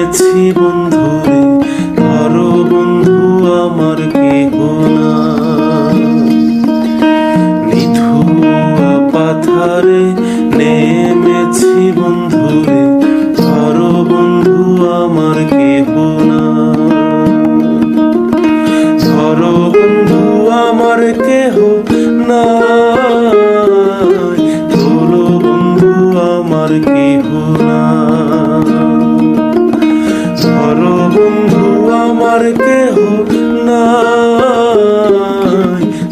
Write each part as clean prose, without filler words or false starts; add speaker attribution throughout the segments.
Speaker 1: নেমেছি বন্ধুরে, ধরো বন্ধু আমার কেহ না। নিধুয়া পাথারে নেমেছি বন্ধুরে, ধরো বন্ধু আমার কেহ না। ধরো বন্ধু আমার কেহ না, ধরো বন্ধু আমার কেহ না। ধরো বন্ধু আমার কেহ না,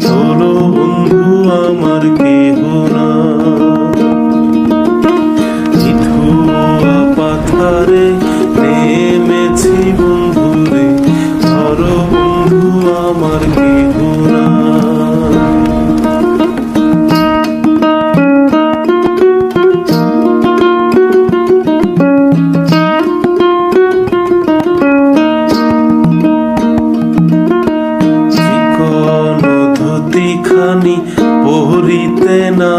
Speaker 1: ধরো বন্ধু আমার কেহ না। নিধুয়া পাথারে নেমেছি বন্ধুরে, ধরো বন্ধু আমার কেহ না। খানি পহরিতে না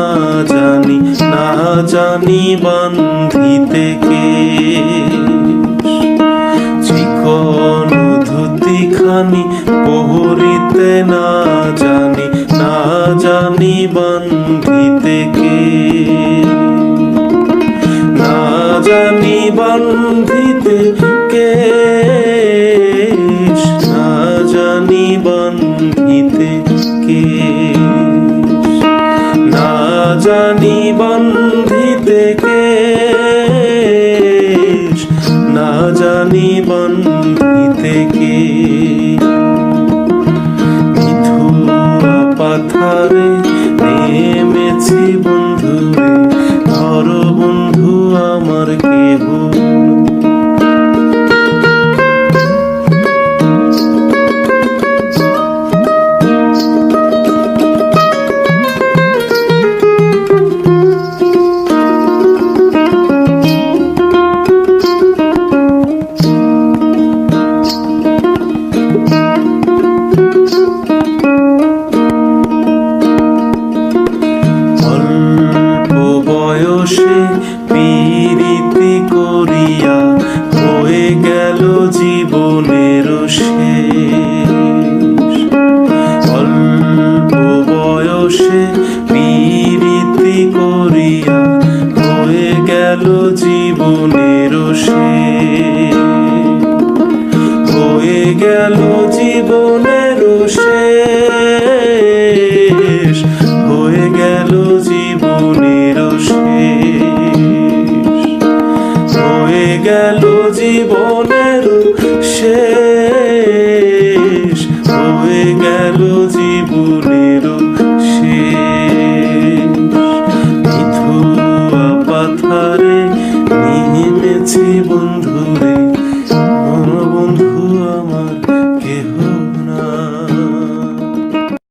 Speaker 1: জানি, না জানি বান্ধিতে কে। চিকন ধুতি খানি পহরিতে না জানি, না জানি বান্ধিতে কে। না জানি বান্ধিতে কে, না জানি বান্ধিতে কে। না জানি বান্ধিতে কে, না জানি বান্ধিতে কে। নিধুয়া পাথারে নেমেছি বন্ধুরে, ধরো বন্ধু আমার কেহ না। পীড়িতি করিয়া হয়ে গেল জীবনের শেষ। অল্প বয়সে পীড়িতি করিয়া হয়ে গেল জীবনের শেষ। হয়ে গেল জীবনে